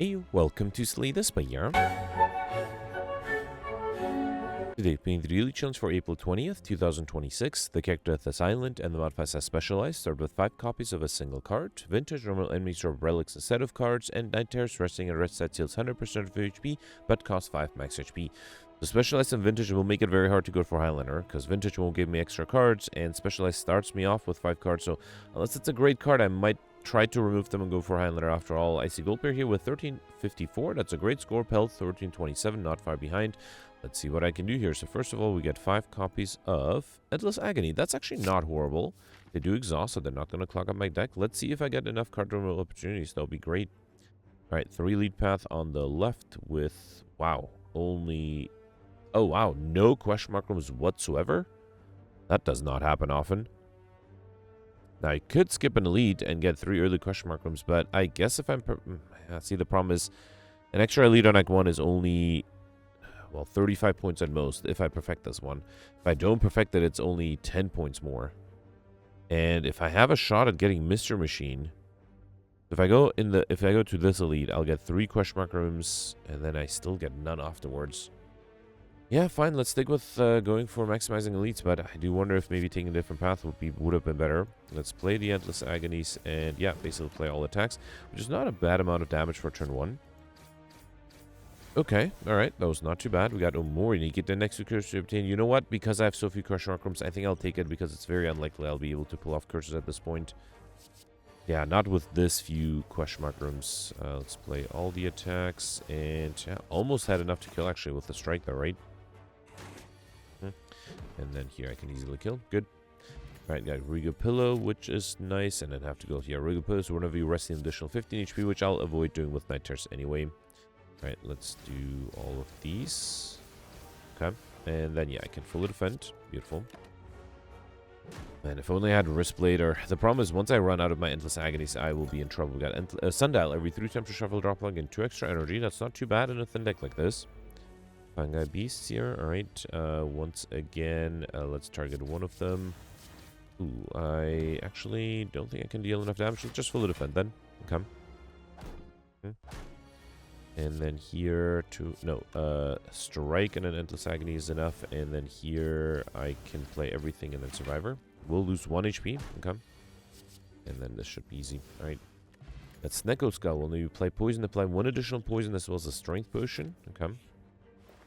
Hey, welcome to Slay the Spire. Today, being the daily challenge for April 20th, 2026. The character Death is Island and the modifiers are specialized. Start with 5 copies of a single card. Vintage normal enemies drop relics instead of cards, and Night Terrors resting in red set deals 100% of HP, but costs 5 max HP. The specialized and vintage will make it very hard to go for Highlander, because vintage won't give me extra cards, and specialized starts me off with 5 cards, so unless it's a great card, I might try to remove them and go for Highlander after all. I see Goldbear here with 1354. That's a great score. Pelt 1327, not far behind. Let's see what I can do here. So first of all, we get 5 copies of Endless Agony. That's actually not horrible. They do exhaust, so they're not going to clog up my deck. Let's see if I get enough card removal opportunities. That'll be great. All right, 3 lead path on the left with, wow, only, oh wow, no question mark rooms whatsoever. That does not happen often. Now, I could skip an elite and get 3 early question mark rooms, but I guess if I'm... see, the problem is an extra elite on Act 1 is only, well, 35 points at most if I perfect this one. If I don't perfect it, it's only 10 points more. And if I have a shot at getting Mr. Machine, if I go to this elite, I'll get 3 question mark rooms, and then I still get none afterwards. Yeah, fine. Let's stick with going for maximizing elites, but I do wonder if maybe taking a different path would have been better. Let's play the Endless Agonies, and yeah, basically play all attacks, which is not a bad amount of damage for turn 1. Okay, alright, that was not too bad. We got Omori, and you get the next 2 curses to obtain. You know what? Because I have so few question mark rooms, I think I'll take it because it's very unlikely I'll be able to pull off curses at this point. Yeah, not with this few question mark rooms. Let's play all the attacks, and yeah, almost had enough to kill actually with the strike there, right? And then here I can easily kill. Good. Alright, got Regal Pillow, which is nice. And then have to go here. Regal Pillow, so whenever you rest an additional 15 HP, which I'll avoid doing with Night Terrors anyway. Alright, let's do all of these. Okay. And then, yeah, I can fully defend. Beautiful. And if only I had Wrist Blade, or the problem is once I run out of my Endless Agonies, I will be in trouble. We got Sundial. Every 3 times to shuffle, drop log, and 2 extra energy. That's not too bad in a thin deck like this. Fungi Beasts here. Alright, once again, let's target one of them. Ooh, I actually don't think I can deal enough damage. Let's just fully defend then. Okay. And then here to, no, Strike and an Endless Agony is enough. And then here I can play everything and then Survivor. We'll lose 1 HP. Okay. And then this should be easy. Alright. That's Snecko Skull. When you play Poison, apply 1 additional poison as well as a Strength Potion. Okay.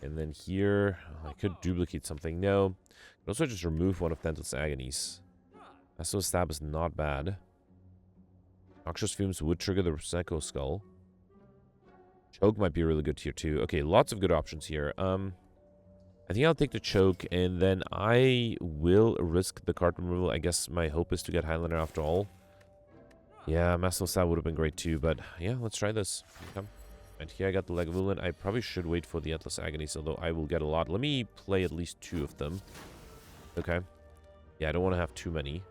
And then here, I could duplicate something. No. I can also just remove one of the Endless Agonies. Lasso Stab is not bad. Noxious Fumes would trigger the Snecko Skull. Choke might be really good here too. Okay, lots of good options here. I think I'll take the Choke, and then I will risk the card removal. I guess my hope is to get Highlander after all. Yeah, Master Stab would have been great too, but yeah, let's try this. Okay. And here I got the Lagavulin. I probably should wait for the Endless Agonies, although I will get a lot. Let me play at least 2 of them. Okay. Yeah, I don't want to have too many.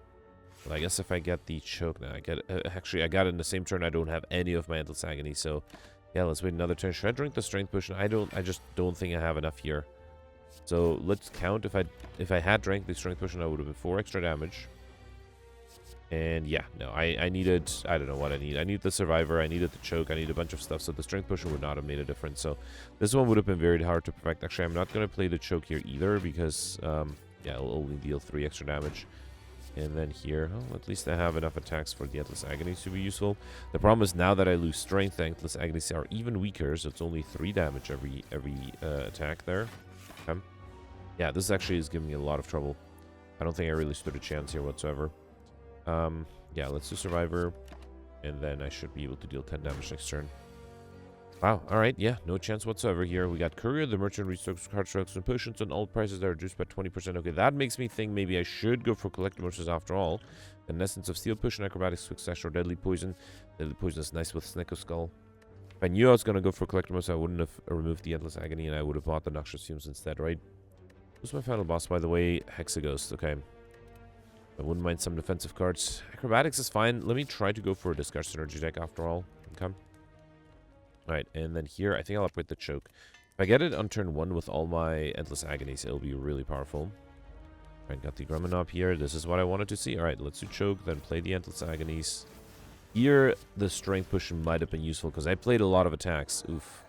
But I guess if I get the Choke now, I get... actually, I got it in the same turn. I don't have any of my Endless Agony, so... Yeah, let's wait another turn. Should I drink the Strength Potion? I just don't think I have enough here. So, let's count. If I had drank the Strength Potion, I would have been 4 extra damage. And yeah, no, I needed, I don't know what I need. I need the Survivor, I needed the Choke, I need a bunch of stuff, so the Strength Potion would not have made a difference. So this one would have been very hard to perfect. Actually, I'm not going to play the Choke here either because, yeah, it'll only deal 3 extra damage. And then here, well, at least I have enough attacks for the Endless Agonies to be useful. The problem is now that I lose Strength, the Endless Agonies are even weaker, so it's only 3 damage every attack there. Okay. Yeah, this actually is giving me a lot of trouble. I don't think I really stood a chance here whatsoever. Yeah, let's do Survivor, and then I should be able to deal 10 damage next turn. Wow, alright, yeah, no chance whatsoever here. We got Courier, the Merchant restocks card strokes and potions, and all prices are reduced by 20%. Okay, that makes me think maybe I should go for Collector Merchants after all. An Essence of Steel Potion, Acrobatics, Quick Slash, or Deadly Poison. Deadly Poison is nice with Snecko Skull. If I knew I was going to go for Collector Merchants, I wouldn't have removed the Endless Agony, and I would have bought the Noxious Fumes instead, right? Who's my final boss, by the way? Hexaghost, okay. I wouldn't mind some defensive cards. Acrobatics is fine. Let me try to go for a discard synergy deck after all. Okay. Alright, and then here, I think I'll upgrade the Choke. If I get it on turn 1 with all my Endless Agonies, it'll be really powerful. Alright, got the Gremlin up here. This is what I wanted to see. Alright, let's do Choke, then play the Endless Agonies. Here, the strength potion might have been useful because I played a lot of attacks. Oof.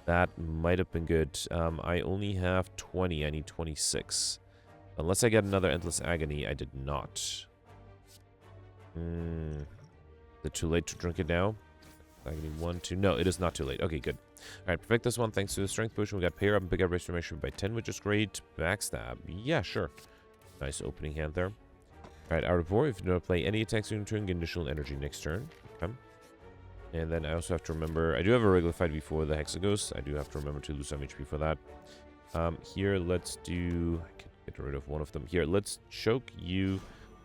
That might have been good. I only have 20. I need 26. Unless I get another Endless Agony, I did not. Is it too late to drink it now? Agony 1, 2. No, it is not too late. Okay, good. Alright, perfect this one. Thanks to the strength potion, we got pair up and pick up restoration by 10, which is great. Backstab. Yeah, sure. Nice opening hand there. Alright, out of war. If you don't play any attacks during turn, get additional energy next turn. Okay. And then I also have to remember, I do have a regular fight before the Hexaghost. I do have to remember to lose some HP for that. Here, let's do... I can get rid of one of them. Here, let's choke you,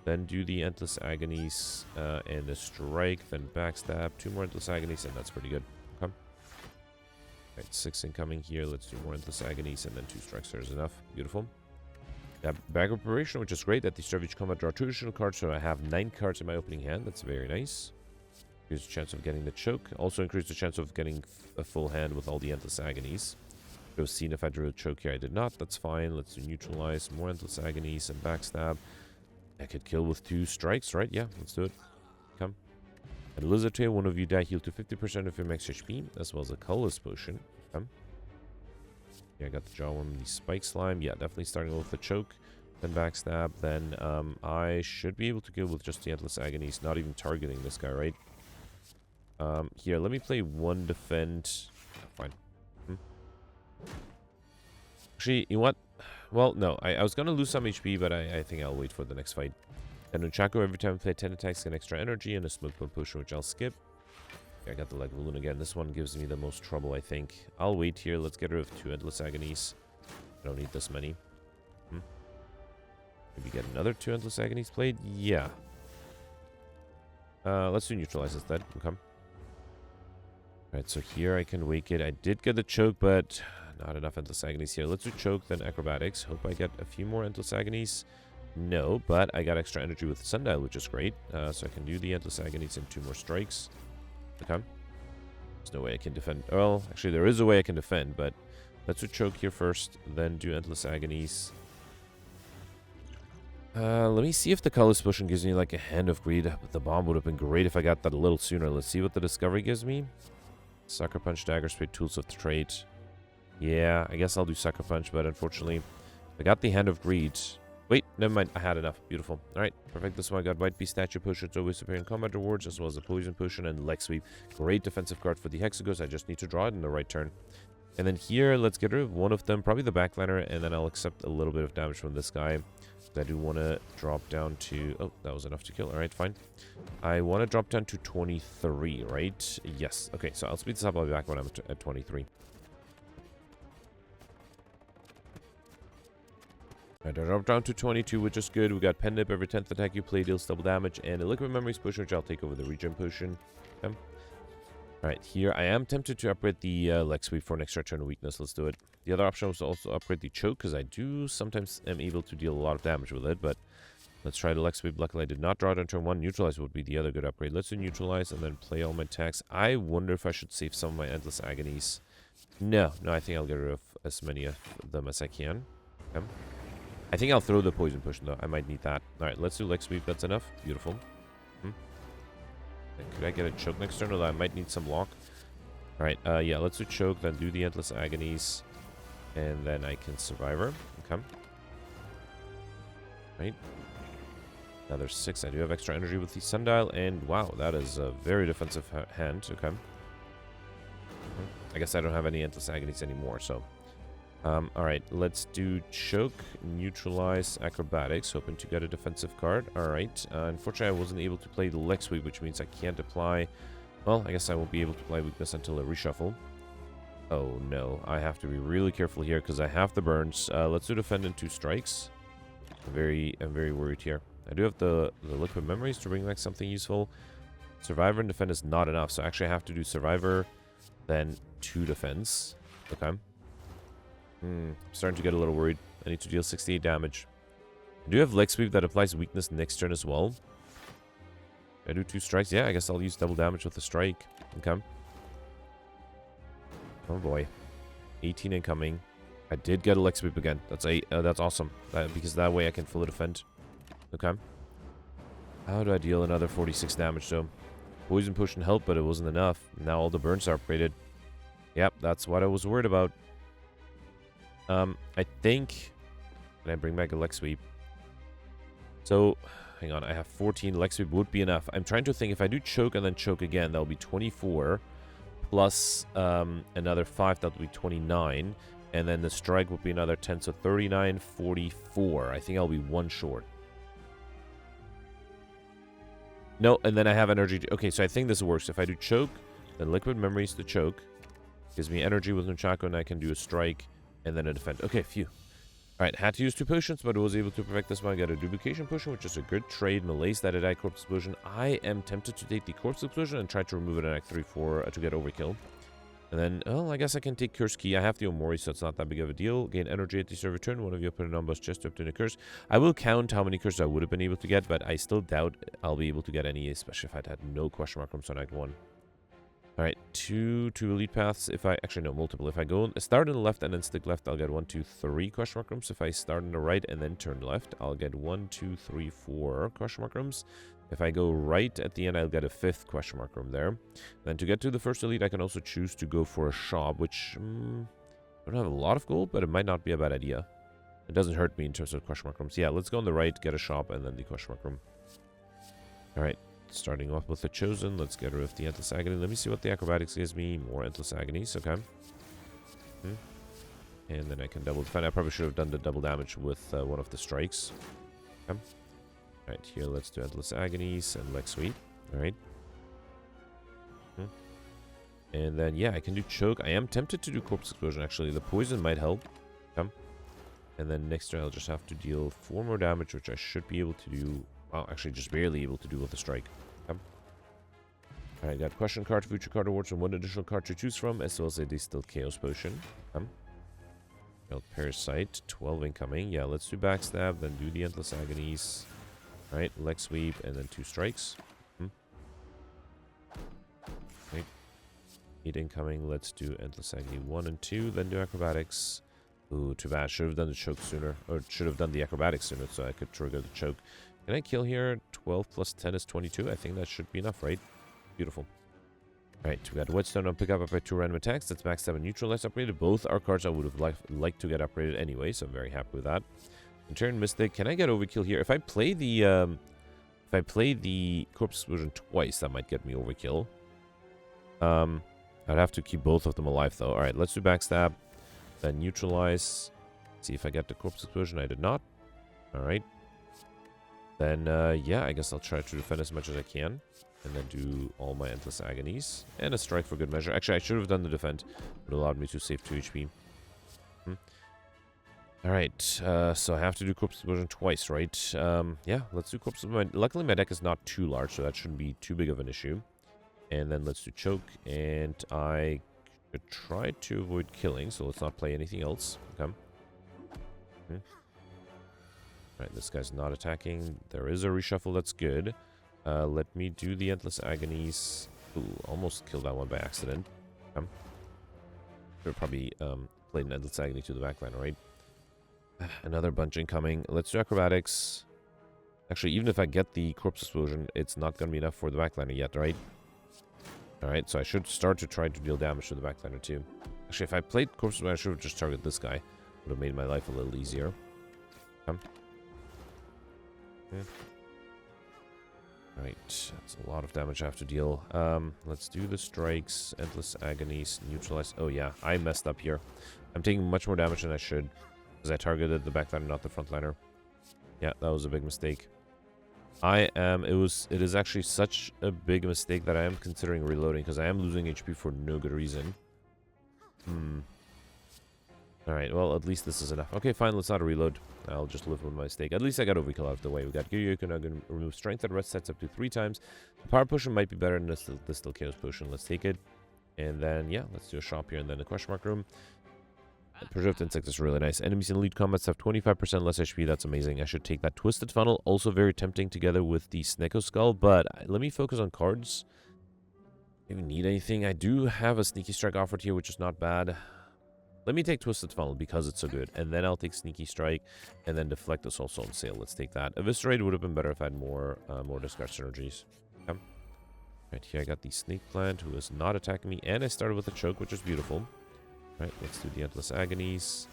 then do the Endless Agonies, and a strike, then backstab. 2 more Endless Agonies, and that's pretty good. Okay. Alright, 6 incoming here. Let's do more Endless Agonies, and then 2 strikes. There's enough. Beautiful. Got bag of preparation, which is great. At the start of each combat, draw 2 additional cards, so I have 9 cards in my opening hand. That's very nice. Increase the chance of getting the choke. Also increase the chance of getting a full hand with all the Endless Agonies. Could have seen if I drew a choke here. I did not. That's fine. Let's do neutralize. More Endless Agonies and backstab. I could kill with 2 strikes, right? Yeah, let's do it. Come. And Lizard Tail, one of you die, heal to 50% of your max HP, as well as a colorless potion. Come. Yeah, I got the Jawworm, the Spike Slime. Yeah, definitely starting with the choke. Then backstab. Then I should be able to kill with just the Endless Agonies, not even targeting this guy, right? Here, let me play 1 defend. Fine. Actually, you know what? Well, no. I was going to lose some HP, but I think I'll wait for the next fight. And on Chaco, every time I play 10 attacks, get extra energy and a smoke bomb potion, which I'll skip. Yeah, I got the Leg Balloon again. This one gives me the most trouble, I think. I'll wait here. Let's get rid of 2 Endless Agonies. I don't need this many. Maybe get another 2 Endless Agonies played? Yeah. Let's do neutralize instead. Okay. Alright, so here I can wake it. I did get the choke, but not enough Endless Agonies here. Let's do choke, then acrobatics. Hope I get a few more Endless Agonies. No, but I got extra energy with Sundial, which is great. So I can do the Endless Agonies and 2 more strikes. Okay. There's no way I can defend. Well, actually, there is a way I can defend, but let's do choke here first, then do Endless Agonies. Let me see if the colorless potion gives me like a Hand of Greed. The bomb would have been great if I got that a little sooner. Let's see what the discovery gives me. Sucker Punch, Dagger Spade, Tools of Trade. Yeah, I guess I'll do Sucker Punch, but unfortunately, I got the Hand of Greed. Wait, never mind. I had enough. Beautiful. Alright, perfect. This one I got White Beast Statue Potion. It's always superior in combat rewards, as well as a Poison Potion and Leg Sweep. Great defensive card for the Hexaghost. I just need to draw it in the right turn. And then here, let's get rid of one of them, probably the Backliner, and then I'll accept a little bit of damage from this guy. I do want to drop down to... Oh, that was enough to kill. Alright, fine. I want to drop down to 23, right? Yes. Okay, so I'll speed this up. I'll be back when I'm at 23. Alright, I dropped down to 22, which is good. We got Pen Nip. Every 10th attack you play deals double damage. And a Liquid Memories Potion, which I'll take over the Regen Potion. Okay. Alright, here I am tempted to upgrade the Leg Sweep for an extra turn of weakness. Let's do it. The other option was to also upgrade the Choke, because I do sometimes am able to deal a lot of damage with it, but let's try the Leg Sweep. Luckily, I did not draw it on turn 1. Neutralize would be the other good upgrade. Let's do Neutralize and then play all my attacks. I wonder if I should save some of my Endless Agonies. No, I think I'll get rid of as many of them as I can. Okay. I think I'll throw the Poison Potion, though. I might need that. Alright, let's do Leg Sweep. That's enough. Beautiful. Could I get a Choke next turn? Although I might need some block. Alright, yeah, let's do Choke, then do the Endless Agonies. And then I can Survivor. Okay. Right. Now there's 6. I do have extra energy with the Sundial. And wow, that is a very defensive hand. Okay. I guess I don't have any Endless Agonies anymore, so... Alright, let's do Choke, Neutralize, Acrobatics, hoping to get a defensive card. Alright, unfortunately I wasn't able to play the Leg Sweep, which means I can't apply... Well, I guess I won't be able to apply Weakness until a reshuffle. Oh no, I have to be really careful here because I have the burns. Let's do Defend in 2 strikes. I'm very worried here. I do have the Liquid Memories to bring back something useful. Survivor and Defend is not enough, so actually I have to do Survivor, then 2 Defense. Okay. I'm starting to get a little worried. I need to deal 68 damage. I do have Leg Sweep that applies Weakness next turn as well. I do 2 strikes. Yeah, I guess I'll use double damage with the strike. Okay. Oh boy. 18 incoming. I did get a Leg Sweep again. That's awesome. Because that way I can fully defend. Okay. How do I deal another 46 damage though? poison potion helped, but it wasn't enough. Now all the burns are upgraded. Yep, that's what I was worried about. I think... Can I bring back a leg sweep? So, hang on. I have 14. Leg sweep would be enough. I'm trying to think if I do choke and then choke again, that'll be 24. Plus another 5, that'll be 29. And then the strike would be another 10. So 39, 44. I think I'll be 1 short. No, and then I have energy. Okay, so I think this works. If I do choke, then liquid memories to choke. Gives me energy with Nunchaku, and I can do a strike and then a defend. Okay, phew. Alright, had to use 2 potions, but I was able to perfect this one. I got a duplication potion, which is a good trade. Malaise that it had corpse explosion. I am tempted to take the corpse explosion and try to remove it in Act 3-4 to get overkill. And then, well, I guess I can take Curse Key. I have the Omori, so it's not that big of a deal. Gain energy at the server turn. One of you put a number's chest to obtain a curse. I will count how many curses I would have been able to get, but I still doubt I'll be able to get any, especially if I'd had no question mark from Act 1. Alright, 2 elite paths. If I actually no, multiple. If I go start on the left and then stick left, I'll get 1, 2, 3 question mark rooms. If I start on the right and then turn left, I'll get 1, 2, 3, 4 question mark rooms. If I go right at the end, I'll get a 5th question mark room there. Then to get to the first elite, I can also choose to go for a shop, which I don't have a lot of gold, but it might not be a bad idea. It doesn't hurt me in terms of question mark rooms. Yeah, let's go on the right, get a shop, and then the question mark room. Alright. Starting off with the Chosen, let's get rid of the Endless Agony. Let me see what the Acrobatics gives me. More Endless Agonies, okay. And then I can double defend. I probably should have done the double damage with one of the strikes. Okay. Alright, here let's do Endless Agonies and Leg Sweep. Alright. And then, yeah, I can do Choke. I am tempted to do Corpse Explosion, actually. The Poison might help. Okay. And then next turn, I'll just have to deal 4 more damage, which I should be able to do... Well, actually, just barely able to do with a strike. Okay. Alright, got question card, future card awards, and 1 additional card to choose from, as well as a Distilled Chaos Potion. Okay. Parasite, 12 incoming. Yeah, let's do Backstab, then do the Endless Agonies. Alright, Leg Sweep, and then 2 strikes. Right. 8 incoming, let's do Endless Agony 1 and 2, then do Acrobatics. Ooh, too bad. Should have done the choke sooner, or should have done the Acrobatics sooner so I could trigger the choke. Can I kill here? 12 plus 10 is 22. I think that should be enough, right? Beautiful. Alright, we got Whetstone on pick up by 2 random attacks. That's Backstab and Neutralize upgraded. Both are cards I would have liked to get upgraded anyway, so I'm very happy with that. In turn, Mystic. Can I get Overkill here? If I play the Corpse Explosion twice, that might get me Overkill. I'd have to keep both of them alive, though. Alright, let's do Backstab. Then Neutralize. See if I get the Corpse Explosion. I did not. Alright. Then, yeah, I guess I'll try to defend as much as I can. And then do all my Endless Agonies. And a Strike for good measure. Actually, I should have done the defend. It allowed me to save 2 HP. Alright, so I have to do Corpse Explosion twice, right? Yeah, let's do Corpse Explosion. Luckily, my deck is not too large, so that shouldn't be too big of an issue. And then let's do Choke. And I could try to avoid killing, so let's not play anything else. Okay. Alright, this guy's not attacking. There is a reshuffle, that's good. Let me do the Endless Agonies. Ooh, almost killed that one by accident. Should probably played an Endless Agony to the backline, right? Another bunch incoming. Let's do Acrobatics. Actually, even if I get the Corpse Explosion, it's not going to be enough for the backliner yet, right? Alright, so I should start to try to deal damage to the backliner too. Actually, if I played Corpse Explosion, I should have just targeted this guy. Would have made my life a little easier. Right, that's a lot of damage I have to deal. Let's do the strikes, Endless Agonies, Neutralize. Oh yeah, I messed up here. I'm taking much more damage than I should. Because I targeted the backliner, not the frontliner. Yeah, that was a big mistake. It is actually such a big mistake that I am considering reloading, because I am losing HP for no good reason. Alright, well, at least this is enough. Okay, fine, let's not reload. I'll just live with my mistake. At least I got Overkill out of the way. We got Gyuyoku, now going to remove Strength at rest sets up to 3 times. The Power Potion might be better than the Still Chaos Potion. Let's take it. And then, yeah, let's do a shop here and then a question mark room. Preserved Insect is really nice. Enemies in elite combats have 25% less HP. That's amazing. I should take that. Twisted Funnel, also very tempting together with the Sneko Skull. But let me focus on cards. I don't even need anything. I do have a Sneaky Strike offered here, which is not bad. Let me take Twisted Funnel because it's so good. And then I'll take Sneaky Strike. And then Deflect is also on sale. Let's take that. Eviscerate would have been better if I had more discard synergies. Okay. Right here I got the snake plant who is not attacking me, and I started with a choke, which is beautiful. Right, let's do the endless agonies.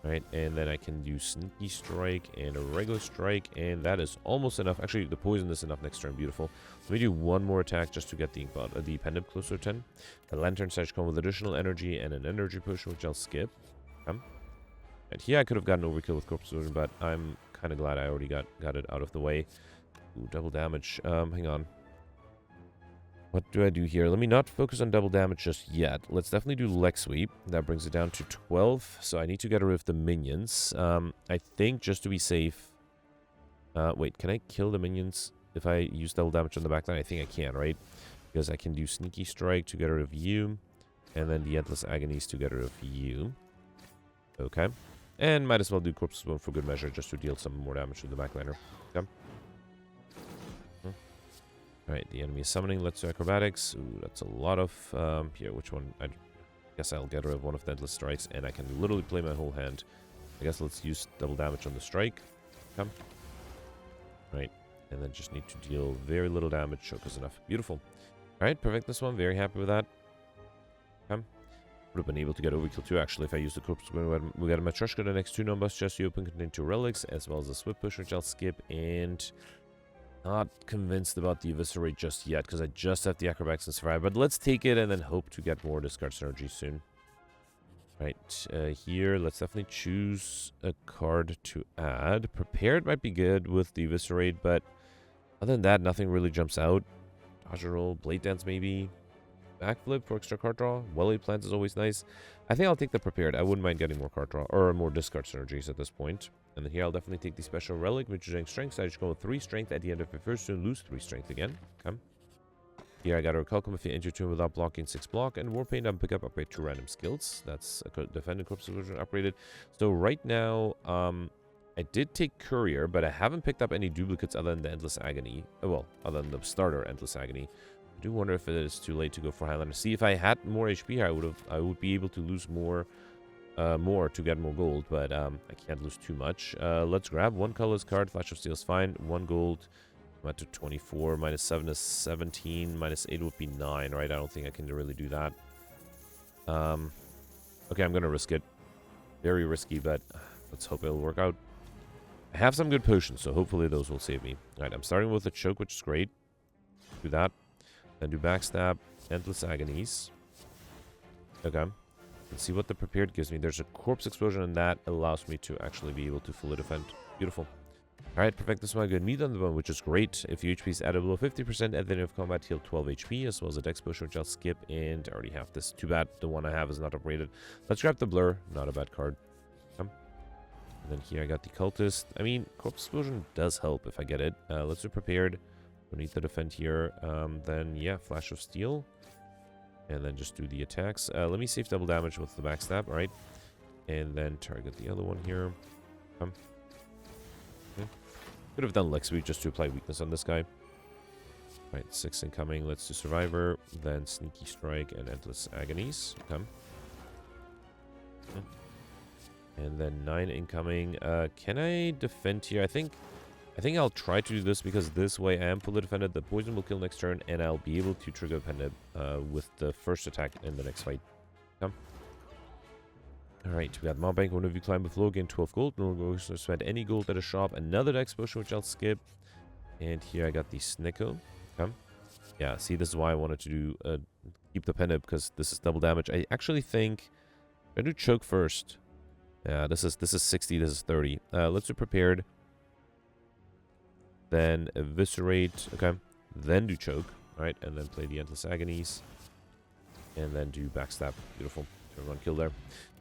Right, and then I can do sneaky strike and a regular strike, and that is almost enough. Actually, the poison is enough next turn. Beautiful. Let me do one more attack just to get the pendant closer to 10. The lantern sash come with additional energy and an energy push, which I'll skip. And here I could have gotten overkill with corpse explosion, but I'm kind of glad I already got it out of the way. Ooh, double damage. Hang on. What do I do here? Let me not focus on double damage just yet. Let's definitely do leg sweep. That brings it down to 12. So I need to get rid of the minions. I think just to be safe. Wait, can I kill the minions if I use double damage on the backline? I think I can, right? Because I can do sneaky strike to get rid of you. And then the endless agonies to get rid of you. Okay. And might as well do corpse bone for good measure just to deal some more damage to the backliner. Okay. Alright, the enemy is summoning. Let's do acrobatics. Ooh, that's a lot of... here, which one? I guess I'll get rid of one of the endless strikes, and I can literally play my whole hand. I guess let's use double damage on the strike. Come. Right, and then just need to deal very little damage. Choke is enough. Beautiful. Alright, perfect this one. Very happy with that. Come. Would have been able to get overkill too, actually, if I used the corpse. We got a Matryoshka the next 2 numbers. Just you open contain 2 relics, as well as a swift push, which I'll skip, and... Not convinced about the eviscerate just yet, because I just have the acrobatics and survive. But let's take it and then hope to get more discard synergy soon. Right, here, let's definitely choose a card to add. Prepared might be good with the eviscerate, but other than that, nothing really jumps out. Dodge roll, blade dance maybe. Backflip for extra card draw. Well-laid plans is always nice. I think I'll take the prepared. I wouldn't mind getting more card draw, or more discard synergies at this point. And then here I'll definitely take the special relic, which is strength. So I just go with 3 strength at the end of your first turn, lose 3 strength again. Come. Here I got a Recalcum if you enter turn without blocking 6 block, and Warpaint and pick up upgrade 2 random skills. That's a defendant corpse version upgraded. So right now, I did take Courier, but I haven't picked up any duplicates other than the Endless Agony. Well, other than the starter Endless Agony. I do wonder if it is too late to go for Highlander. See, if I had more HP here, I would be able to lose more to get more gold, but I can't lose too much. Let's grab 1 colorless card. Flash of Steel is fine. 1 gold. I'm at to 24. Minus 7 is 17. Minus 8 would be 9, right? I don't think I can really do that. Okay, I'm gonna risk it. Very risky, but let's hope it'll work out. I have some good potions, so hopefully those will save me. Alright, I'm starting with a choke, which is great. Do that. Then do backstab, endless agonies. Okay. Let's see what the prepared gives me. There's a corpse explosion, and that allows me to actually be able to fully defend. Beautiful. Alright, perfect this one. Good meat on the bone, which is great. If your HP is added below 50% at the end of combat, heal 12 HP, as well as a dex push, which I'll skip, and I already have this. Too bad the one I have is not upgraded. Let's grab the blur. Not a bad card. And then here I got the cultist. I mean, corpse explosion does help if I get it. Let's do prepared. Don't need to defend here. Then, yeah, Flash of Steel. And then just do the attacks. Let me save double damage with the backstab, alright? And then target the other one here. Okay. Could have done leg sweep just to apply weakness on this guy. Alright, 6 incoming. Let's do Survivor. Then Sneaky Strike and Endless Agonies. Okay. And then 9 incoming. Can I defend here? I think I'll try to do this because this way I am fully defended. The poison will kill next turn, and I'll be able to trigger pendant with the first attack in the next fight. Come. Alright, we got Mob Bank. One of you climb with low, gain 12 gold. No longer spend any gold at a shop. Another dex potion, which I'll skip. And here I got the Snicko. Come. Yeah, see, this is why I wanted to do keep the pendant, because this is double damage. I actually think I do choke first. Yeah, this is 60, this is 30. Let's do prepared. Then eviscerate, okay. Then do choke, alright, and then play the endless agonies. And then do backstab. Beautiful. Turn 1 kill there.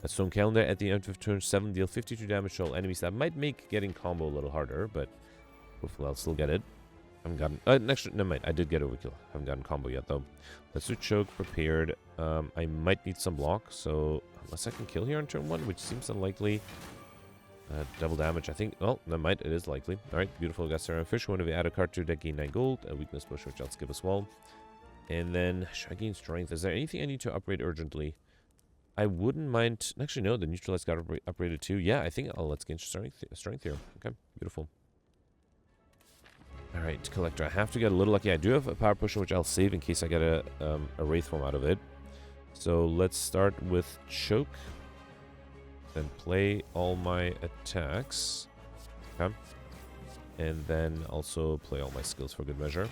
That stone calendar at the end of turn 7, deal 52 damage to all enemies. That might make getting combo a little harder, but hopefully I'll still get it. I haven't gotten never mind, I did get overkill. Haven't gotten combo yet though. Let's do choke, prepared. I might need some block, so unless I can kill here on turn 1, which seems unlikely. Double damage, I think. Oh, that might. It is likely. Alright, beautiful. Got Sarah Fish. Whenever you add a card to your deck, gain 9 gold. A weakness push, which I'll skip as well. And then, should I gain strength? Is there anything I need to upgrade urgently? I wouldn't mind. Actually, no, the neutralize got upgraded too. Yeah, I think let's gain strength here. Okay, beautiful. Alright, Collector. I have to get a little lucky. I do have a Power Potion, which I'll save in case I get a Wraith Form out of it. So let's start with Choke. Then play all my attacks. Okay. And then also play all my skills for good measure.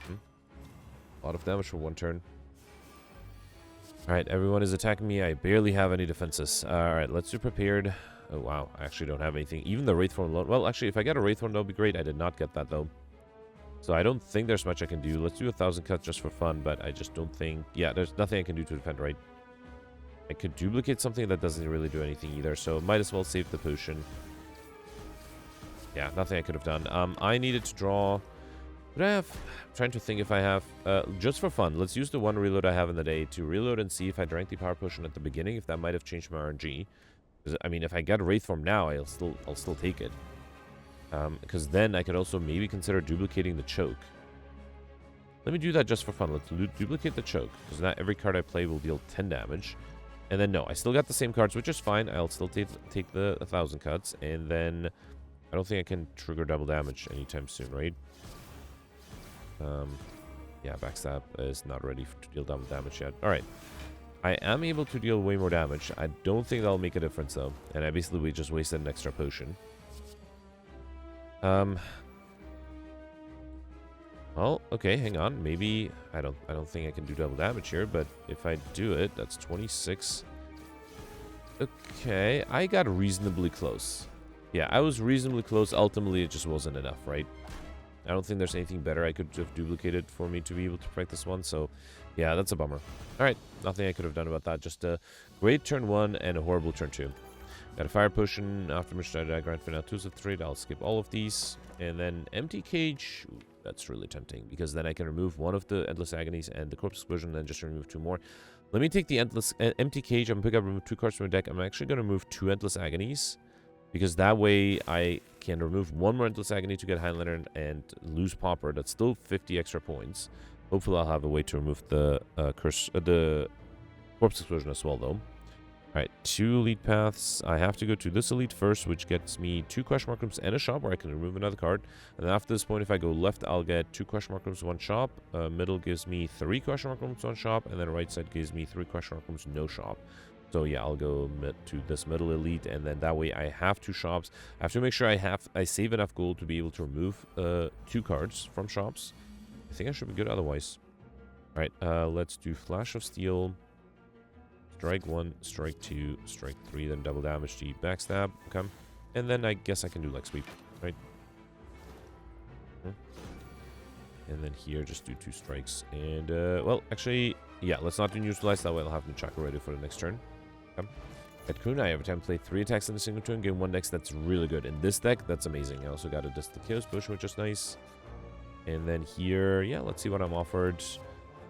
A lot of damage for one turn. Alright, everyone is attacking me. I barely have any defenses. Alright, let's do Prepared. Oh, wow. I actually don't have anything. Even the Wraith Form alone. Well, actually, if I get a Wraith Form, that would be great. I did not get that, though. So I don't think there's much I can do. Let's do 1,000 cuts just for fun, but I just don't think... Yeah, there's nothing I can do to defend, right? I could duplicate something that doesn't really do anything either, so might as well save the potion. Yeah, nothing I could have done. I needed to draw... Would I have... I'm trying to think if I have... just for fun, let's use the one reload I have in the day to reload and see if I drank the Power Potion at the beginning, if that might have changed my RNG. Because, I mean, if I get a Wraith Form now, I'll still take it. Because then I could also maybe consider duplicating the Choke. Let me do that just for fun. Let's duplicate the Choke, because not every card I play will deal 10 damage. And then, no, I still got the same cards, which is fine. I'll still take the 1,000 cuts, and then I don't think I can trigger double damage anytime soon, right? Yeah, Backstab is not ready to deal double damage yet. Alright. I am able to deal way more damage. I don't think that'll make a difference, though. And I basically just wasted an extra potion. Well, okay, hang on. Maybe I don't think I can do double damage here, but if I do it, that's 26. Okay, I got reasonably close. Yeah, I was reasonably close. Ultimately, it just wasn't enough, right? I don't think there's anything better I could have duplicated for me to be able to break this one, so yeah, that's a bummer. Alright, nothing I could have done about that. Just a great turn 1 and a horrible turn 2. Got a Fire Potion. After which I grant for now 2 of 3. I'll skip all of these. And then Empty Cage. Ooh, that's really tempting, because then I can remove one of the Endless Agonies and the Corpse Explosion, and then just remove 2 more. Let me take the Empty Cage. I'm going to pick up remove 2 cards from my deck. I'm actually going to remove 2 Endless Agonies, because that way I can remove 1 more Endless Agony to get Highlander and lose Pauper. That's still 50 extra points. Hopefully I'll have a way to remove the the Corpse Explosion as well, though. Alright, 2 elite paths. I have to go to this elite first, which gets me 2 question mark rooms and a shop where I can remove another card. And then after this point, if I go left, I'll get 2 question mark rooms, 1 shop. Middle gives me 3 question mark rooms, 1 shop. And then right side gives me 3 question mark rooms, no shop. So yeah, I'll go to this middle elite, and then that way I have 2 shops. I have to make sure I save enough gold to be able to remove 2 cards from shops. I think I should be good otherwise. Alright, let's do Flash of Steel. Strike 1, strike 2, strike 3, then double damage to Backstab. Okay. And then I guess I can do Leg Sweep, right? And then here, just do 2 strikes. And, well, actually, yeah, let's not do Neutralize. That way I'll have Nunchaku ready for the next turn. Okay. At Kunai, every time I play 3 attacks in a single turn, gain 1 next. That's really good. In this deck, that's amazing. I also got a Distant Chaos Potion, which is nice. And then here, yeah, let's see what I'm offered.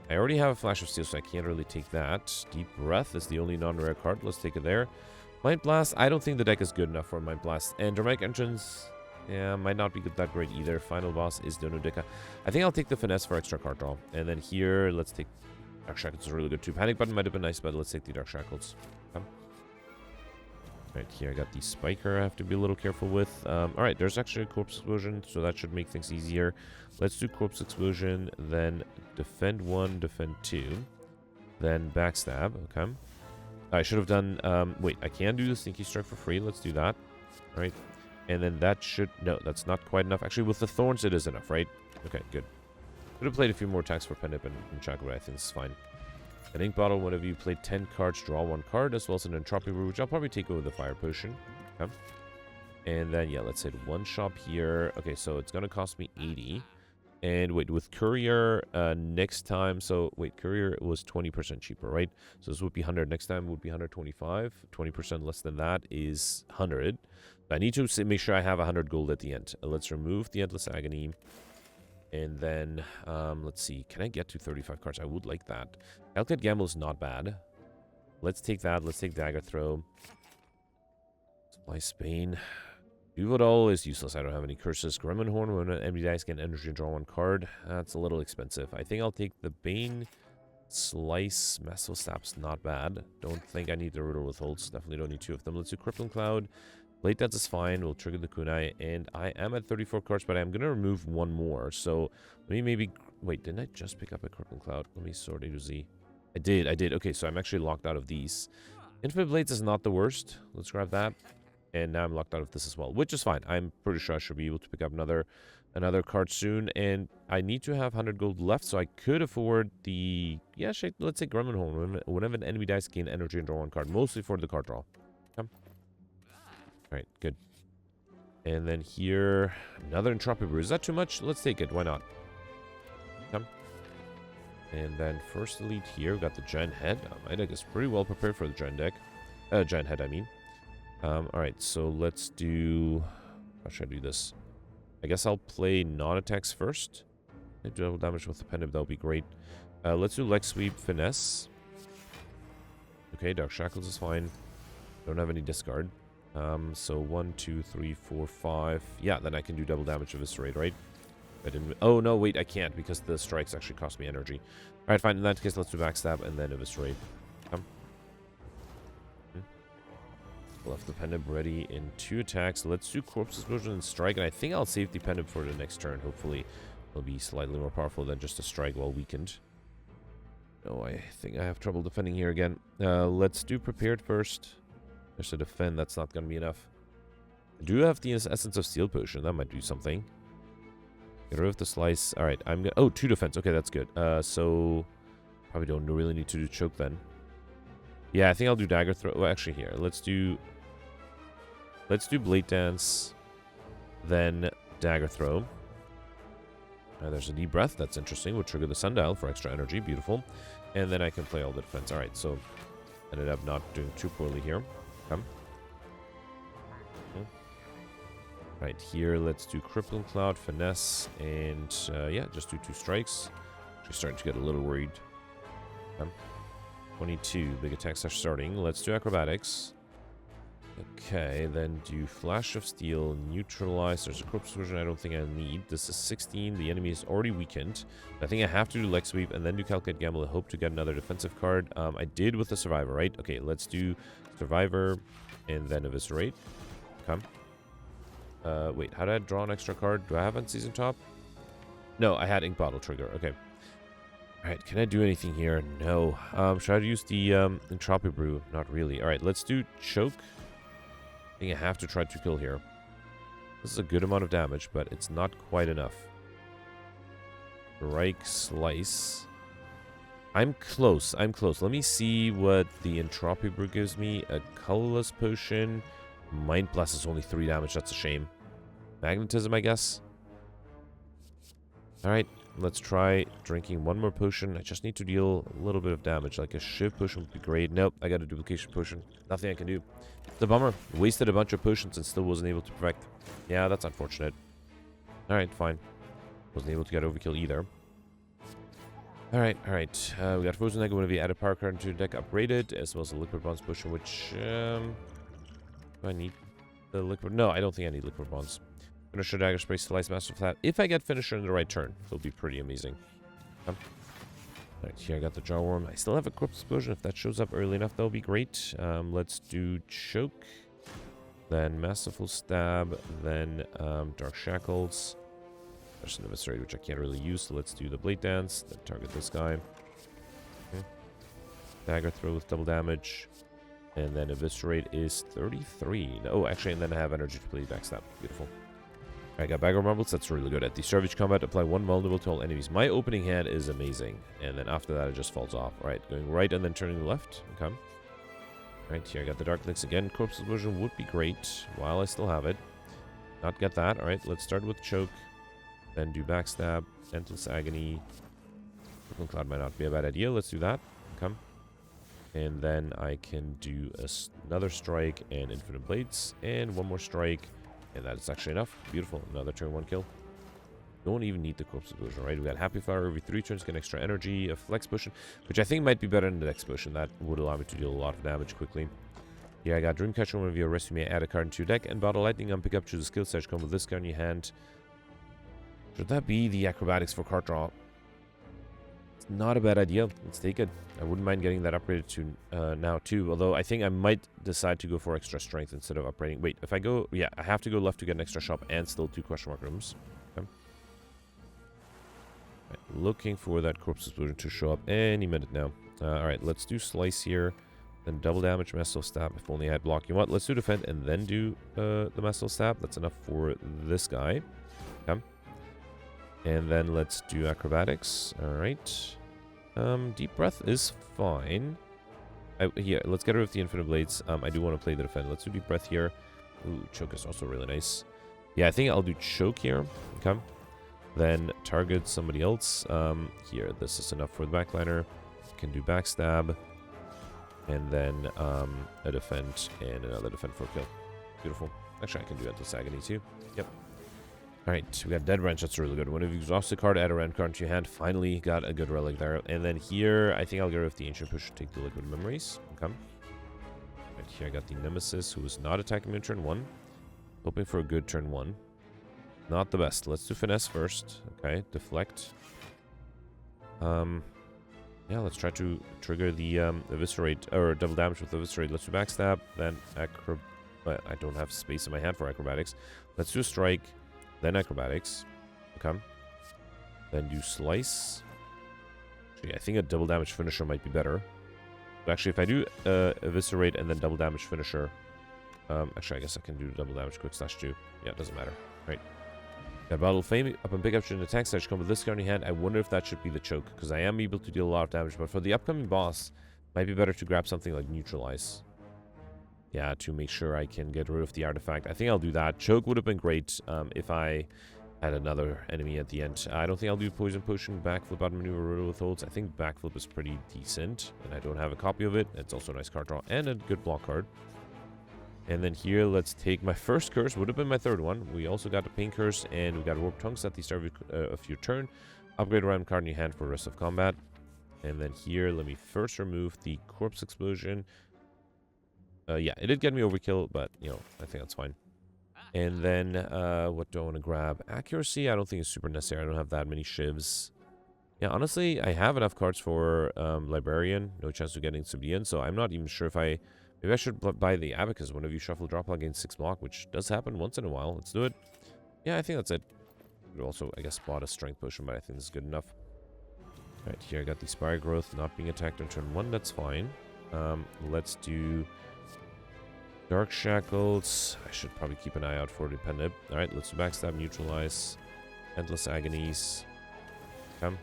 I already have a Flash of Steel, so I can't really take that. Deep Breath is the only non-rare card. Let's take it there. Mind Blast, I don't think the deck is good enough for Mind Blast. And Dramatic Entrance, yeah, might not be that great either. Final Boss is Donodeka. I think I'll take the Finesse for extra card draw. And then here, let's take... Dark Shackles is really good too. Panic Button might have been nice, but let's take the Dark Shackles. Okay. Right here, I got the Spiker I have to be a little careful with. Alright, there's actually a Corpse Explosion, so that should make things easier. Let's do Corpse Explosion, then Defend 1, Defend 2, then Backstab, okay. I should have done, wait, I can do the Sneaky Strike for free. Let's do that, right? And then that should, no, that's not quite enough. Actually, with the Thorns, it is enough, right? Okay, good. Could have played a few more attacks for Pendip and Chakra, I think this is fine. An Ink Bottle, whenever you play 10 cards, draw 1 card, as well as an Entropy Brew, which I'll probably take over the Fire Potion. Okay. And then, yeah, let's hit 1 shop here. Okay, so it's going to cost me 80. And wait, with Courier, next time, so wait, Courier was 20% cheaper, right? So this would be 100. Next time would be 125. 20% less than that is 100. I need to make sure I have 100 gold at the end. Let's remove the Endless Agony. And then, let's see. Can I get to 35 cards? I would like that. Calculate Gamble is not bad. Let's take that. Let's take Dagger Throw. Supply Spain. Duvodol is useless. I don't have any curses. Gremlin Horn. When an empty dice get energy, draw 1 card. That's a little expensive. I think I'll take the Bane. Slice. Massive Sap's not bad. Don't think I need the Riddle Withholds. Definitely don't need 2 of them. Let's do Crippling Cloud. Blade Dance is fine. We'll trigger the kunai. And I am at 34 cards, but I'm going to remove one more. So let me maybe... Wait, didn't I just pick up a Crippling Cloud? Let me sort A to Z. I did. Okay, so I'm actually locked out of these. Infinite Blades is not the worst. Let's grab that. And now I'm locked out of this as well, which is fine. I'm pretty sure I should be able to pick up another card soon. And I need to have 100 gold left, so I could afford the... Yeah, let's say Gremlin Horn. Whenever an enemy dies, gain energy and draw one card. Mostly for the card draw. Come. Alright, good. And then here, another Entropy Brew. Is that too much? Let's take it. Why not? Come. And then first elite here, we've got the Giant Head. My deck is pretty well prepared for the Giant deck. Giant Head, I mean. Alright, so let's do... How should I do this? I guess I'll play non-attacks first. Double damage with the pendant, that would be great. Let's do Leg Sweep, Finesse. Okay, Dark Shackles is fine. Don't have any discard. So 1, 2, 3, 4, 5. Yeah, then I can do double damage to Eviscerate, right? I didn't... Oh, no, wait, I can't because the strikes actually cost me energy. Alright, fine. In that case, let's do Backstab and then Eviscerate. Come. Left the pendant ready in 2 attacks. Let's do Corpse Explosion and Strike. And I think I'll save the pendant for the next turn. Hopefully, it'll be slightly more powerful than just a Strike while weakened. No, I think I have trouble defending here again. Let's do Prepared first. There's a defend. That's not going to be enough. I do have the Essence of Steel Potion. That might do something. Get rid of the Slice. Alright, I'm going to... Oh, 2 defense. Okay, that's good. So, probably don't really need to do Choke then. Yeah, I think I'll do Dagger Throw. Well, actually, here. Let's do Blade Dance, then Dagger Throw. There's a Deep Breath. That's interesting. We'll trigger the Sundial for extra energy. Beautiful. And then I can play all the defense. Alright, so ended up not doing too poorly here. Come. Right here, let's do Crippling Cloud, Finesse, and yeah, just do 2 strikes. Actually starting to get a little worried. Come. 22. Big attacks are starting. Let's do Acrobatics. Okay, then do Flash of Steel, Neutralize. There's a Corpse version I don't think I need. This is 16. The enemy is already weakened. I think I have to do Leg Sweep and then do Calculate Gamble. I hope to get another defensive card. I did with the Survivor, right? Okay, let's do Survivor and then Eviscerate. Come. Wait, how did I draw an extra card? Do I have Unseasoned Top? No, I had Ink Bottle trigger. Okay. Alright, can I do anything here? No. Should I use the Entropy Brew? Not really. Alright, let's do Choke. I think I have to try to kill here. This is a good amount of damage, but it's not quite enough. Strike, Slice. I'm close. Let me see what the Entropy Brew gives me. A Colorless Potion. Mind Blast is only 3 damage. That's a shame. Magnetism, I guess. Alright, let's try drinking 1 more potion. I just need to deal a little bit of damage. Like a Shiv Potion would be great. Nope, I got a Duplication Potion. Nothing I can do. It's a bummer. Wasted a bunch of potions and still wasn't able to perfect. Yeah, that's unfortunate. Alright, fine. Wasn't able to get Overkill either. Alright. We got Frozen Egg. One of the added power card into the deck upgraded, as well as a Liquid Bonds Potion, which... do I need the Liquid? No, I don't think I need Liquid Bonds. Finisher, Dagger, Spray, Slice, Master Flat. If I get Finisher in the right turn, it'll be pretty amazing. Alright, here I got the Jawworm. I still have a Corpse Explosion. If that shows up early enough, that'll be great. Let's do Choke. Then Masterful Stab. Then Dark Shackles. There's an Eviscerate, which I can't really use, so let's do the Blade Dance. Then target this guy. Okay. Dagger Throw with double damage. And then Eviscerate is 33. Oh, actually, and then I have energy to play Backstab. Beautiful. I got Bagger Marbles. That's really good. At the start of each combat, apply 1 vulnerable to all enemies. My opening hand is amazing. And then after that, it just falls off. All right, going right and then turning left. Okay. All right, here I got the Dark Links again. Corpse Explosion would be great while I still have it. Not get that. All right, let's start with Choke. Then do Backstab. Endless Agony. Crippling Cloud might not be a bad idea. Let's do that. Come. And then I can do another Strike and Infinite Blades. And 1 more Strike. And that is actually enough. Beautiful. Another turn 1 kill. Don't even need the Corpse Explosion, right? We got Happy Fire every 3 turns, get extra energy, a Flex Potion, which I think might be better than the next potion. That would allow me to deal a lot of damage quickly. Yeah, I got Dreamcatcher. One of your rest, you may add a card into your deck. And Bottle Lightning on pick up, choose a skill set, come with this card in your hand. Should that be the Acrobatics for card draw? Not a bad idea. Let's take it. I wouldn't mind getting that upgraded to now too. Although I think I might decide to go for extra strength instead of upgrading. Wait, if I go... Yeah, I have to go left to get an extra shop and still 2 question mark rooms. Okay. Right, looking for that corpse explosion to show up any minute now. Alright, let's do slice here. Then double damage Master Stab. If only I had block. You know what? Let's do defend and then do the Master Stab. That's enough for this guy. Okay. And then let's do acrobatics. Alright. Deep breath is fine. Yeah, let's get rid of the infinite blades. I do want to play the defend. Let's do deep breath here. Ooh, choke is also really nice. Yeah, I think I'll do choke here. Okay. Then target somebody else. Here, this is enough for the backliner. Can do backstab. And then a defend and another defend for a kill. Beautiful. Actually, I can do endless agony too. Yep. Alright, we got Dead Wrench. That's really good. When you've exhausted a card, add a random card into your hand. Finally got a good relic there. And then here, I think I'll get rid of the Ancient Push to take the Liquid Memories. Okay. Right here, I got the Nemesis, who is not attacking me in turn 1. Hoping for a good turn 1. Not the best. Let's do Finesse first. Okay, Deflect. Yeah, let's try to trigger the Eviscerate, or double damage with Eviscerate. Let's do Backstab, then but I don't have space in my hand for Acrobatics. Let's do Strike, then Acrobatics. Okay. Then do Slice. Actually, I think a double damage finisher might be better. But actually, if I do Eviscerate and then double damage finisher... actually, I guess I can do double damage quick slash 2. Yeah, it doesn't matter. Right. Got Battle of Fame. Up and pick up should an attack stage come with this card in your hand. I wonder if that should be the choke, because I am able to deal a lot of damage. But for the upcoming boss, might be better to grab something like Neutralize. Yeah, to make sure I can get rid of the artifact. I think I'll do that. Choke would have been great if I had another enemy at the end. I don't think I'll do Poison Potion, Backflip, Out Maneuver, Roto with Holds. I think Backflip is pretty decent, and I don't have a copy of it. It's also a nice card draw and a good block card. And then here, let's take my first curse. Would have been my third one. We also got a Pain Curse, and we got a Warp Tongues at the start of your turn. Upgrade a random card in your hand for the rest of combat. And then here, let me first remove the Corpse Explosion. Yeah, it did get me overkill, but, you know, I think that's fine. And then, what do I want to grab? Accuracy, I don't think it's super necessary. I don't have that many shivs. Yeah, honestly, I have enough cards for Librarian. No chance of getting Subdian, so I'm not even sure if I... Maybe I should buy the Abacus whenever you shuffle drop log gains 6 block, which does happen once in a while. Let's do it. Yeah, I think that's it. Could also, I guess, bought a Strength Potion, but I think this is good enough. Alright, here I got the Spire Growth not being attacked on turn 1. That's fine. Let's do Dark Shackles. I should probably keep an eye out for Dependent. Alright, let's do Backstab, Neutralize. Endless Agonies. Okay.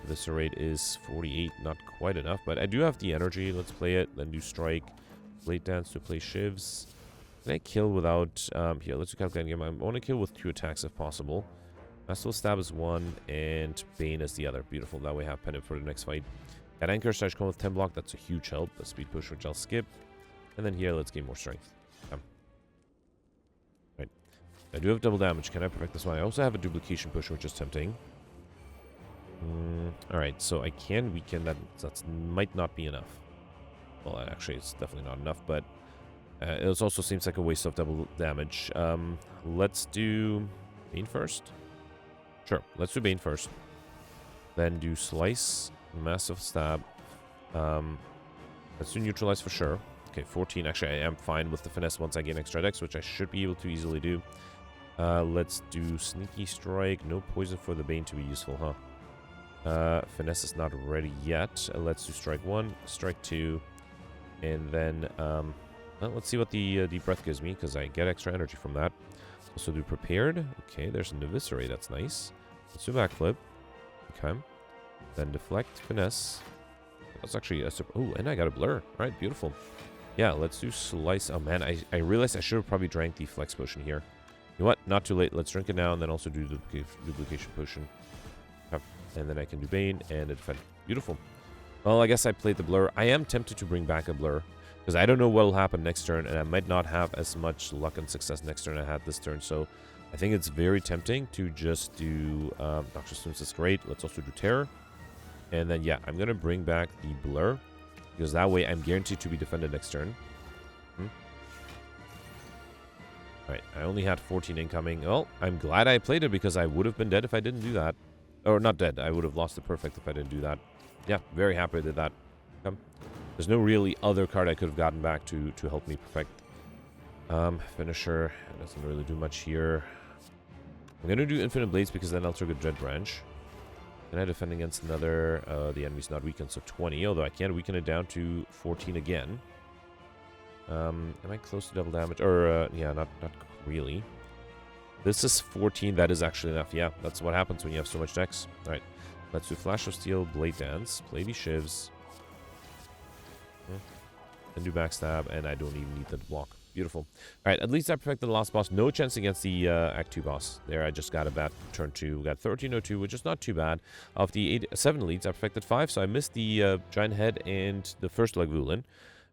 This rate is 48, not quite enough, but I do have the energy. Let's play it, then do Strike. Blade Dance to play Shivs. Can I kill without... here, let's do Calculating Game. I want to kill with 2 attacks if possible. Master Stab is 1, and Bane is the other. Beautiful. That way I have Pendant for the next fight. Got Anchor Slash come with 10 block. That's a huge help. The Speed Push, which I'll skip. And then here, let's gain more Strength. Right. I do have double damage. Can I perfect this one? I also have a Duplication Push, which is tempting. Alright, so I can weaken that. That might not be enough. Well, actually, it's definitely not enough, but it also seems like a waste of double damage. Let's do Bane first. Sure, let's do Bane first. Then do Slice, Massive Stab. Let's do Neutralize for sure. Okay, 14. Actually, I am fine with the Finesse once I gain extra dex, which I should be able to easily do. Let's do Sneaky Strike. No poison for the Bane to be useful, huh? Finesse is not ready yet. Let's do Strike 1, Strike 2, and then well, let's see what the Deep Breath gives me, because I get extra energy from that. Also do Prepared. Okay, there's an Eviscerate. That's nice. Let's do Backflip. Okay. Then Deflect, Finesse. That's actually a... Oh, and I got a Blur. All right, beautiful. Yeah, let's do Slice. Oh, man, I realized I should have probably drank the Flex Potion here. You know what? Not too late. Let's drink it now, and then also do Duplication Potion. And then I can do Bane and defend. Beautiful. Well, I guess I played the Blur. I am tempted to bring back a Blur, because I don't know what will happen next turn, and I might not have as much luck and success next turn I had this turn. So I think it's very tempting to just do Noxious Tunes is great. Let's also do Terror. And then, yeah, I'm going to bring back the Blur, because that way I'm guaranteed to be defended next turn. Alright, I only had 14 incoming. Well, I'm glad I played it, because I would have been dead if I didn't do that. Or not dead. I would have lost the perfect if I didn't do that. yeah, very happy with that. There's no really other card I could have gotten back to help me perfect. Finisher doesn't really do much here. I'm gonna do Infinite Blades because then I'll trigger Dread Branch. Can I defend against another? The enemy's not weakened, so 20. Although I can weaken it down to 14 again. Am I close to double damage? Or yeah, not really. This is 14. That is actually enough. Yeah, that's what happens when you have so much decks. All right, let's do Flash of Steel, Blade Dance, play these shivs. And do backstab, and I don't even need the block. Beautiful. All right, at least I perfected the last boss. No chance against the Act 2 boss. There, I just got a bad turn 2. We got 1302, which is not too bad. Of the 7 elites, I perfected 5, so I missed the Giant Head and the first Lagavulin.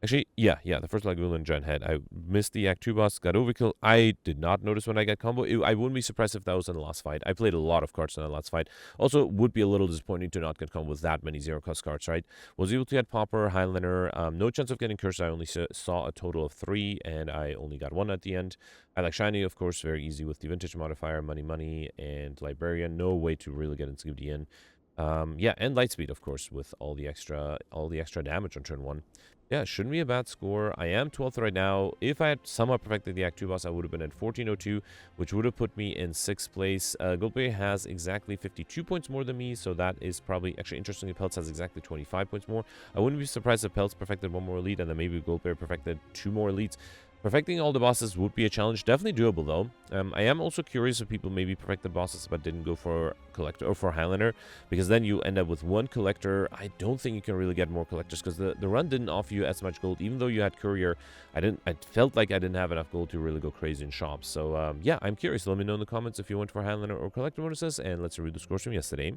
Actually, yeah, the first Lagavulin Giant Head. I missed the Act 2 boss, got overkill. I did not notice when I got combo. I wouldn't be surprised if that was in the last fight. I played a lot of cards in the last fight. Also, it would be a little disappointing to not get combo with that many zero-cost cards, right? Was able to get Pauper, Highlander. No chance of getting Curse. I only saw a total of 3, and I only got 1 at the end. I like Shiny, of course, very easy with the Vintage modifier, Money, and Librarian. No way to really get Inscripted in. Yeah, and Lightspeed, of course, with all the extra damage on turn 1. Yeah, shouldn't be a bad score. I am 12th right now. If I had somewhat perfected the Act 2 boss, I would have been at 1402, which would have put me in 6th place. Goldberry has exactly 52 points more than me, so that is probably... Actually, interestingly, Peltz has exactly 25 points more. I wouldn't be surprised if Peltz perfected 1 more elite, and then maybe Goldberry perfected 2 more elites. Perfecting all the bosses would be a challenge. Definitely doable, though. I am also curious if people maybe perfected bosses but didn't go for Collector or for Highlander, because then you end up with 1 Collector. I don't think you can really get more Collectors, because the run didn't offer you as much gold. Even though you had Courier, I felt like I didn't have enough gold to really go crazy in shops. So, yeah, I'm curious. Let me know in the comments if you went for Highlander or Collector bonuses, and let's read the scores from yesterday.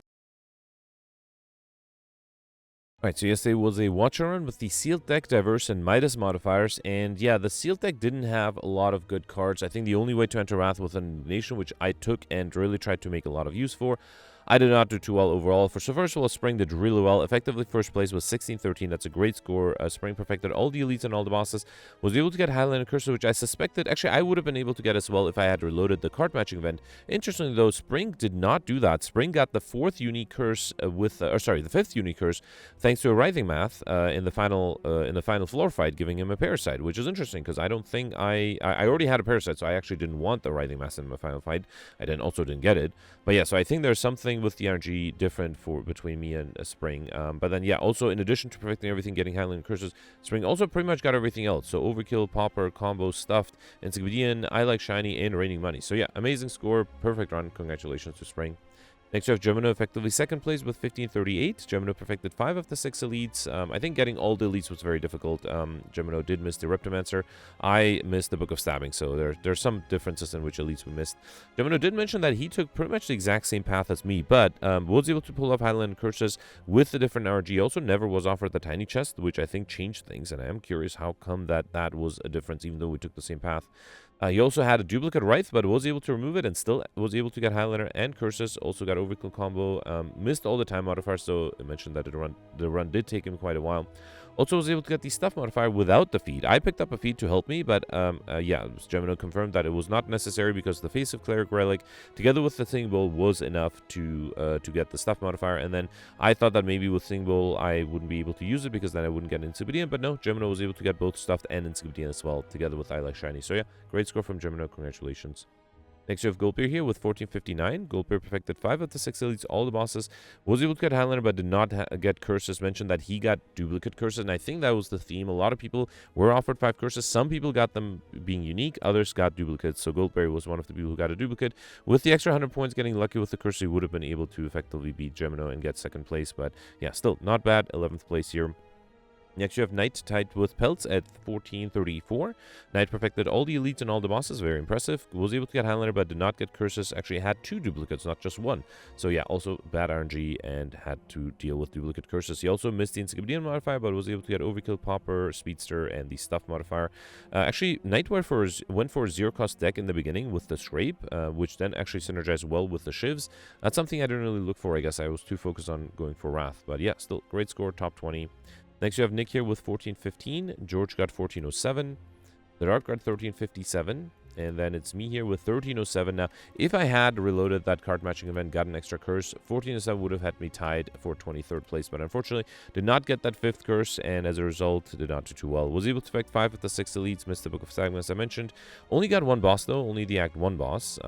Alright, so yesterday was a Watcher run with the Sealed deck, Diverse, and Midas modifiers, and yeah, the Sealed deck didn't have a lot of good cards. I think the only way to enter Wrath was an Nation, which I took and really tried to make a lot of use for. I did not do too well overall. For Subversival, Spring did really well. Effectively first place was 16-13. That's a great score. Spring perfected all the elites and all the bosses. Was able to get Highlander Cursor, which I suspected... Actually, I would have been able to get as well if I had reloaded the card matching event. Interestingly, though, Spring did not do that. Spring got the 4th unique curse the 5th unique curse, thanks to a Writhing Math in the final floor fight, giving him a Parasite, which is interesting because I don't think I already had a Parasite, so I actually didn't want the Writhing Math in my final fight. I also didn't get it. But yeah, so I think there's something with the energy different between me and Spring. But then, yeah, also in addition to perfecting everything, getting Highlander Curses, Spring also pretty much got everything else. So Overkill, Pauper, Combo, Stuffed, Encyclopedian, I Like Shiny, and Raining Money. So yeah, amazing score, perfect run. Congratulations to Spring. Next, we have Gemino, effectively 2nd place with 1538. Gemino perfected 5 of the 6 elites. I think getting all the elites was very difficult. Gemino did miss the Reptomancer. I missed the Book of Stabbing, so there's some differences in which elites we missed. Gemino did mention that he took pretty much the exact same path as me, but was able to pull off Highland Curses with the different RG. He also never was offered the Tiny Chest, which I think changed things, and I am curious how come that was a difference, even though we took the same path. He also had a duplicate Wraith, but was able to remove it and still was able to get Highlander and Curses. Also got Overkill combo. Missed all the time modifiers, so I mentioned that the run did take him quite a while. Also was able to get the Stuff modifier without the feed. I picked up a feed to help me, but yeah, Gemino confirmed that it was not necessary because the Face of Cleric Relic, together with the Singing Bowl, was enough to get the Stuff modifier. And then I thought that maybe with Singing Bowl I wouldn't be able to use it because then I wouldn't get Encyclopedian, but no, Gemino was able to get both Stuffed and Encyclopedian as well, together with I Like Shiny. So yeah, great score from Gemino. Congratulations. Next, you have Goldbeer here with 1459. Goldbeer perfected 5 of the 6 elites, all the bosses. Was able to get Highlander, but did not get Curses. Mentioned that he got duplicate Curses, and I think that was the theme. A lot of people were offered 5 Curses. Some people got them being unique, others got duplicates. So Goldberry was one of the people who got a duplicate. With the extra 100 points, getting lucky with the Curse, he would have been able to effectively beat Gemino and get 2nd place. But yeah, still not bad. 11th place here. Next, you have Knight tied with Peltz at 1434. Knight perfected all the elites and all the bosses. Very impressive. Was able to get Highlander, but did not get Curses. Actually had 2 duplicates, not just 1. So yeah, also bad RNG and had to deal with duplicate Curses. He also missed the Encyclopedian modifier, but was able to get Overkill, Pauper, Speedster, and the Stuff modifier. Actually, Knight went for a 0-cost deck in the beginning with the Scrape, which then actually synergized well with the Shivs. That's something I didn't really look for, I guess. I was too focused on going for Wrath. But yeah, still great score, top 20. Next, you have Nick here with 1415. George got 1407. The Dark got 1357. And then it's me here with 1307. Now, if I had reloaded that card matching event, got an extra curse, 1407 would have had me tied for 23rd place. But unfortunately, did not get that 5th curse, and as a result, did not do too well. Was able to affect 5 of the 6 elites, missed the Book of Sagma, as I mentioned. Only got 1 boss, though, only the Act 1 boss.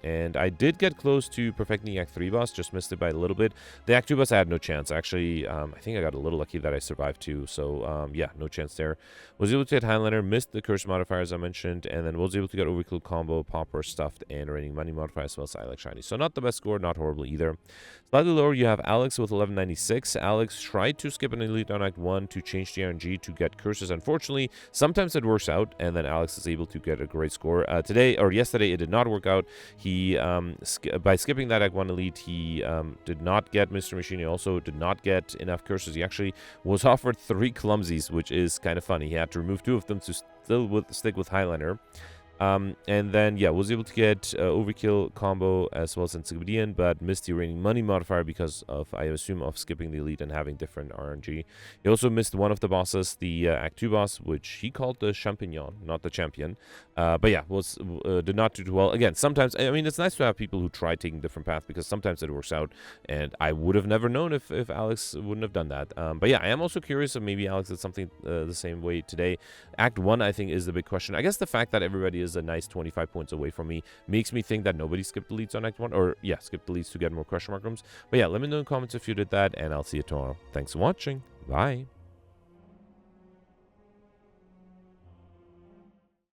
And I did get close to perfecting the Act 3 boss, just missed it by a little bit. The Act 2 boss, I had no chance. Actually, I think I got a little lucky that I survived too. So, yeah, no chance there. Was able to get Highlander, missed the curse modifier, as I mentioned, and then was able to get Overkill combo, Popper, Stuffed, and Raining Money modifier, as well as I like Shiny. So, not the best score, not horrible either. Slightly lower, you have Alex with 1196. Alex tried to skip an elite on Act 1 to change the RNG to get curses. Unfortunately, sometimes it works out, and then Alex is able to get a great score. Yesterday, it did not work out. He, by skipping that Act 1 elite, he did not get Mr. Machine. He also did not get enough curses. He actually was offered 3 clumsies, which is kind of funny. He had to remove 2 of them to still stick with Highlander. And then, yeah, was able to get Overkill combo as well as Encyclopedian, but missed the Raining Money modifier because of, I assume, of skipping the elite and having different RNG. He also missed one of the bosses, the Act 2 boss, which he called the Champignon, not the Champion. But yeah, did not do too well. Again, sometimes, I mean, it's nice to have people who try taking different paths because sometimes it works out, and I would have never known if Alex wouldn't have done that. But yeah, I am also curious if maybe Alex did something the same way today. Act 1, I think, is the big question. I guess the fact that everybody is a nice 25 points away from me makes me think that nobody skipped the leads on Act 1, or yeah, skipped the leads to get more question mark rooms. But yeah, let me know in the comments if you did that, and I'll see you tomorrow. Thanks for watching. Bye.